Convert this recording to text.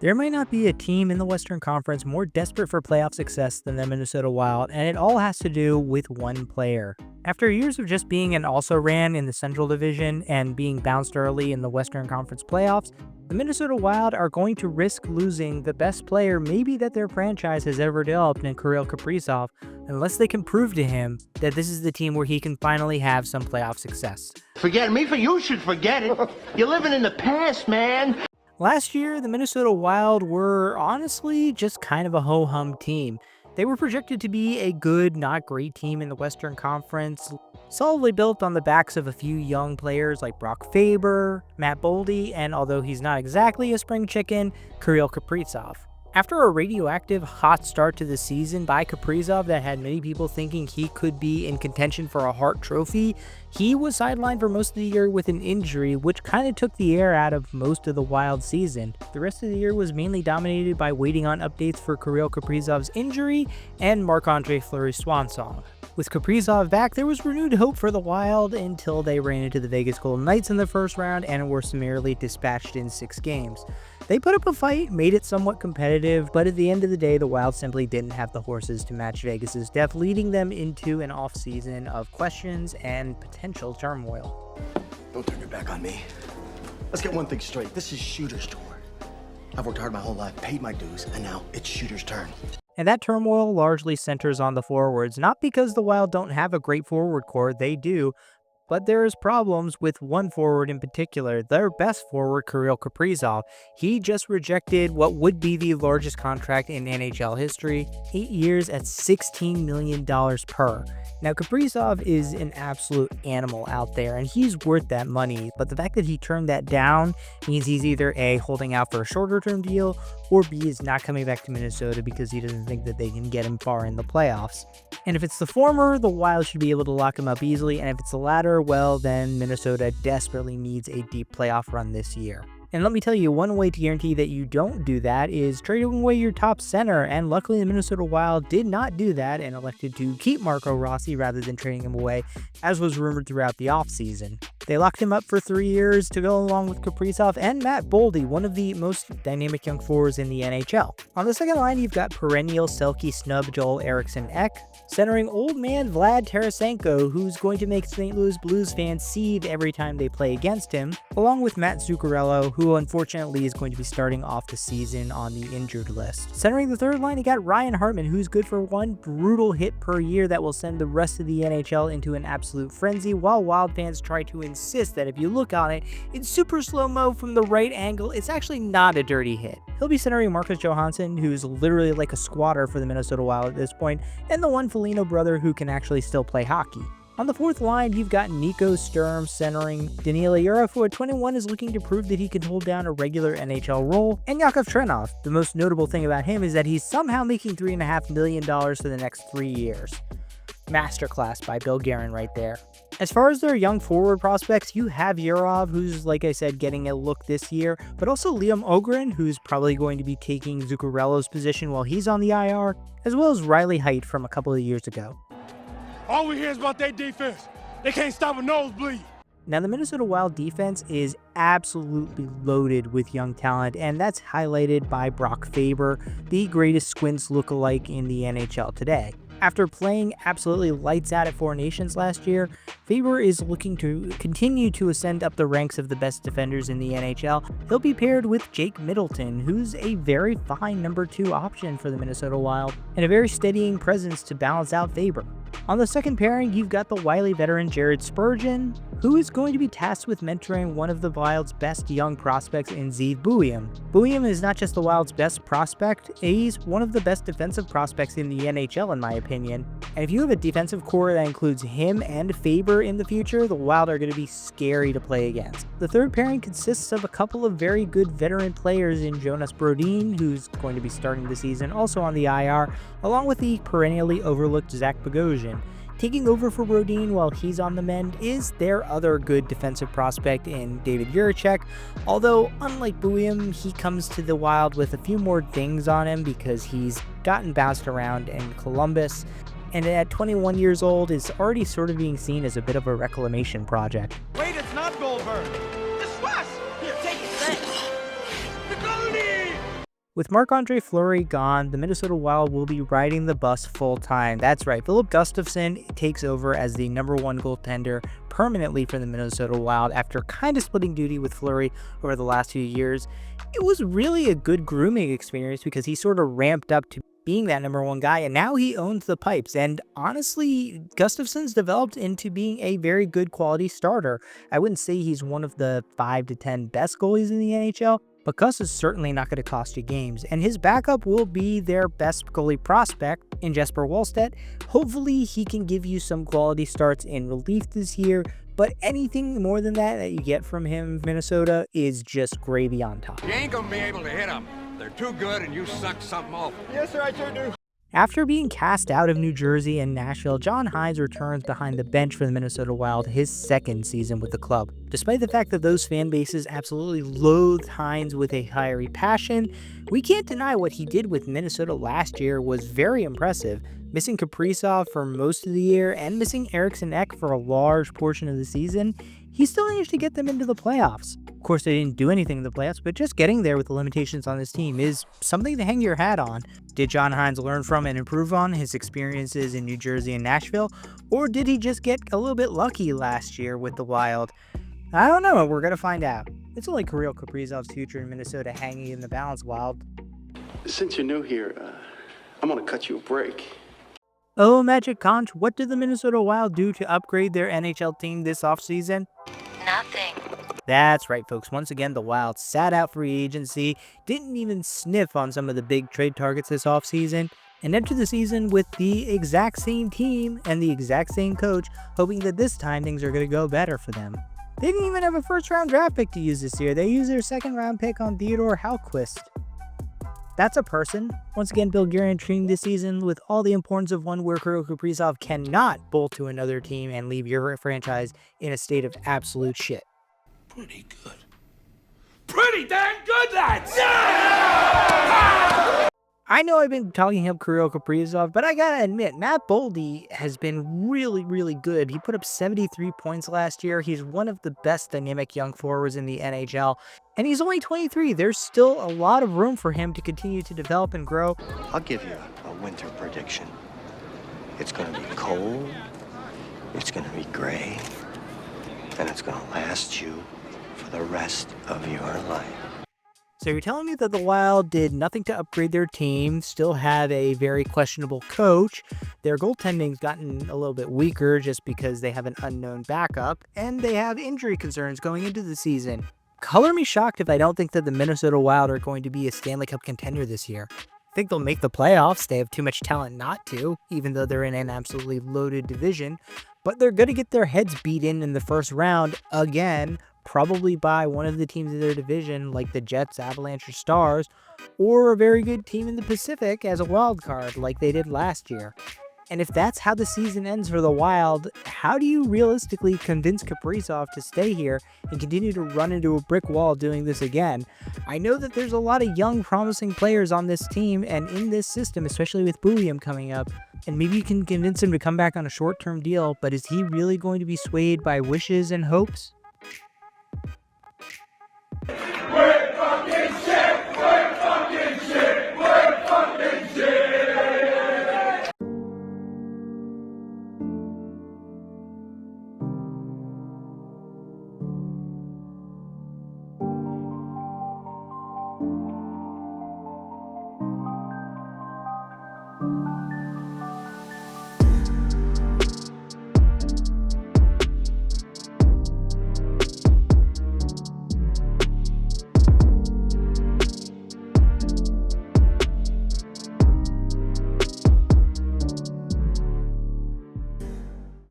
There might not be a team in the Western Conference more desperate for playoff success than the Minnesota Wild, and it all has to do with one player. After years of just being an also-ran in the Central Division and being bounced early in the Western Conference playoffs, the Minnesota Wild are going to risk losing the best player maybe that their franchise has ever developed in Kirill Kaprizov, unless they can prove to him that this is the team where he can finally have some playoff success. Forget me, for you should forget it. You're living in the past, man. Last year, the Minnesota Wild were honestly just kind of a ho-hum team. They were projected to be a good, not great team in the Western Conference, solidly built on the backs of a few young players like Brock Faber, Matt Boldy, and although he's not exactly a spring chicken, Kirill Kaprizov. After a radioactive hot start to the season by Kaprizov that had many people thinking he could be in contention for a Hart Trophy, he was sidelined for most of the year with an injury, which kind of took the air out of most of the Wild season. The rest of the year was mainly dominated by waiting on updates for Kirill Kaprizov's injury and Marc-Andre Fleury's swan song. With Kaprizov back, there was renewed hope for the Wild until they ran into the Vegas Golden Knights in the first round and were summarily dispatched in 6 games. They put up a fight, made it somewhat competitive, but at the end of the day, the Wild simply didn't have the horses to match Vegas's depth, leading them into an offseason of questions and potential turmoil. Don't turn your back on me. Let's get one thing straight. This is Shooter's tour. I've worked hard my whole life, paid my dues, and now it's Shooter's turn. And that turmoil largely centers on the forwards, not because the Wild don't have a great forward core, they do, but there is problems with one forward in particular, their best forward, Kirill Kaprizov. He just rejected what would be the largest contract in NHL history, 8 years at $16 million per. Now, Kaprizov is an absolute animal out there, and he's worth that money, but the fact that he turned that down means he's either A, holding out for a shorter-term deal, or B, is not coming back to Minnesota because he doesn't think that they can get him far in the playoffs. And if it's the former, the Wild should be able to lock him up easily, and if it's the latter, well, then Minnesota desperately needs a deep playoff run this year. And let me tell you, one way to guarantee that you don't do that is trading away your top center, and luckily the Minnesota Wild did not do that and elected to keep Marco Rossi rather than trading him away, as was rumored throughout the offseason. They locked him up for 3 years to go along with Kaprizov and Matt Boldy, one of the most dynamic young forwards in the NHL. On the second line, you've got perennial Selke snub Joel Eriksson-Ek, centering old man Vlad Tarasenko, who's going to make St. Louis Blues fans seethe every time they play against him, along with Matt Zuccarello, who unfortunately is going to be starting off the season on the injured list. Centering the third line, you got Ryan Hartman, who's good for one brutal hit per year that will send the rest of the NHL into an absolute frenzy, while Wild fans try to insist that if you look on it in super slow-mo from the right angle, it's actually not a dirty hit. He'll be centering Marcus Johansson, who's literally like a squatter for the Minnesota Wild at this point, and the one Foligno brother who can actually still play hockey. On the fourth line, you've got Nico Sturm centering Daniil Yurov, who at 21 is looking to prove that he can hold down a regular NHL role, and Yakov Trenov. The most notable thing about him is that he's somehow making $3.5 million for the next 3 years. Masterclass by Bill Guerin right there. As far as their young forward prospects, you have Yurov, who's, like I said, getting a look this year, but also Liam Ogren, who's probably going to be taking Zuccarello's position while he's on the IR, as well as Riley Heidt from a couple of years ago. All we hear is about their defense. They can't stop a nosebleed. Now, the Minnesota Wild defense is absolutely loaded with young talent, and that's highlighted by Brock Faber, the greatest squints lookalike in the NHL today. After playing absolutely lights out at Four Nations last year, Faber is looking to continue to ascend up the ranks of the best defenders in the NHL. He'll be paired with Jake Middleton, who's a very fine number 2 option for the Minnesota Wild, and a very steadying presence to balance out Faber. On the second pairing, you've got the wily veteran Jared Spurgeon, who is going to be tasked with mentoring one of the Wild's best young prospects in Zeev Buium. Buium is not just the Wild's best prospect, he's one of the best defensive prospects in the NHL in my opinion. And if you have a defensive core that includes him and Faber in the future, the Wild are going to be scary to play against. The third pairing consists of a couple of very good veteran players in Jonas Brodin, who's going to be starting the season also on the IR, along with the perennially overlooked Zach Bogosian. Taking over for Brodin while he's on the mend is their other good defensive prospect in David Jiricek, although unlike Buium, he comes to the Wild with a few more dings on him because he's gotten bounced around in Columbus, and at 21 years old is already sort of being seen as a bit of a reclamation project. Wait, it's not Goldberg. It's Swash. Here, take it. Thanks. The goalie. With Marc-Andre Fleury gone, the Minnesota Wild will be riding the bus full-time. That's right, Philip Gustafsson takes over as the #1 goaltender permanently for the Minnesota Wild after kind of splitting duty with Fleury over the last few years. It was really a good grooming experience because he sort of ramped up to being that #1 guy, and now he owns the pipes. And honestly, Gustafsson's developed into being a very good quality starter. I wouldn't say he's one of the 5 to 10 best goalies in the NHL, but Gus is certainly not going to cost you games, and his backup will be their best goalie prospect in Jesper Wallstedt. Hopefully, he can give you some quality starts in relief this year, but anything more than that you get from him, Minnesota, is just gravy on top. You ain't gonna be able to hit them. They're too good and you suck something off. Yes, sir, I sure do. After being cast out of New Jersey and Nashville, John Hynes returns behind the bench for the Minnesota Wild his second season with the club. Despite the fact that those fan bases absolutely loathed Hynes with a fiery passion, we can't deny what he did with Minnesota last year was very impressive. Missing Kaprizov for most of the year and missing Eriksson Ek for a large portion of the season, he still managed to get them into the playoffs. Of course, they didn't do anything in the playoffs, but just getting there with the limitations on this team is something to hang your hat on. Did John Hynes learn from and improve on his experiences in New Jersey and Nashville, or did he just get a little bit lucky last year with the Wild? I don't know, we're going to find out. It's only Kirill Kaprizov's future in Minnesota hanging in the balance, Wild. Since you're new here, I'm gonna cut you a break. Oh, Magic Conch, what did the Minnesota Wild do to upgrade their NHL team this offseason? Nothing. That's right, folks. Once again, the Wild sat out free agency, didn't even sniff on some of the big trade targets this offseason, and entered the season with the exact same team and the exact same coach, hoping that this time things are going to go better for them. They didn't even have a first-round draft pick to use this year. They used their second-round pick on Theodore Hellquist. That's a person. Once again, Bill Guerin treating this season with all the importance of one where Kirill Kaprizov cannot bolt to another team and leave your franchise in a state of absolute shit. Pretty good. Pretty damn good, lads! I know I've been talking up Kirill Kaprizov, but I gotta admit, Matt Boldy has been really, really good. He put up 73 points last year. He's one of the best dynamic young forwards in the NHL, and he's only 23. There's still a lot of room for him to continue to develop and grow. I'll give you a winter prediction. It's gonna be cold, it's gonna be gray, and it's gonna last you for the rest of your life. So you're telling me that the Wild did nothing to upgrade their team, still have a very questionable coach, their goaltending's gotten a little bit weaker just because they have an unknown backup, and they have injury concerns going into the season. Color me shocked if I don't think that the Minnesota Wild are going to be a Stanley Cup contender this year. I think they'll make the playoffs. They have too much talent not to, even though they're in an absolutely loaded division, but they're going to get their heads beat in the first round again, probably by one of the teams in their division like the Jets, Avalanche, or Stars, or a very good team in the Pacific as a wild card like they did last year. And if that's how the season ends for the Wild, how do you realistically convince Kaprizov to stay here and continue to run into a brick wall doing this again? I know that there's a lot of young, promising players on this team and in this system, especially with Buium coming up, and maybe you can convince him to come back on a short-term deal, but is he really going to be swayed by wishes and hopes? We're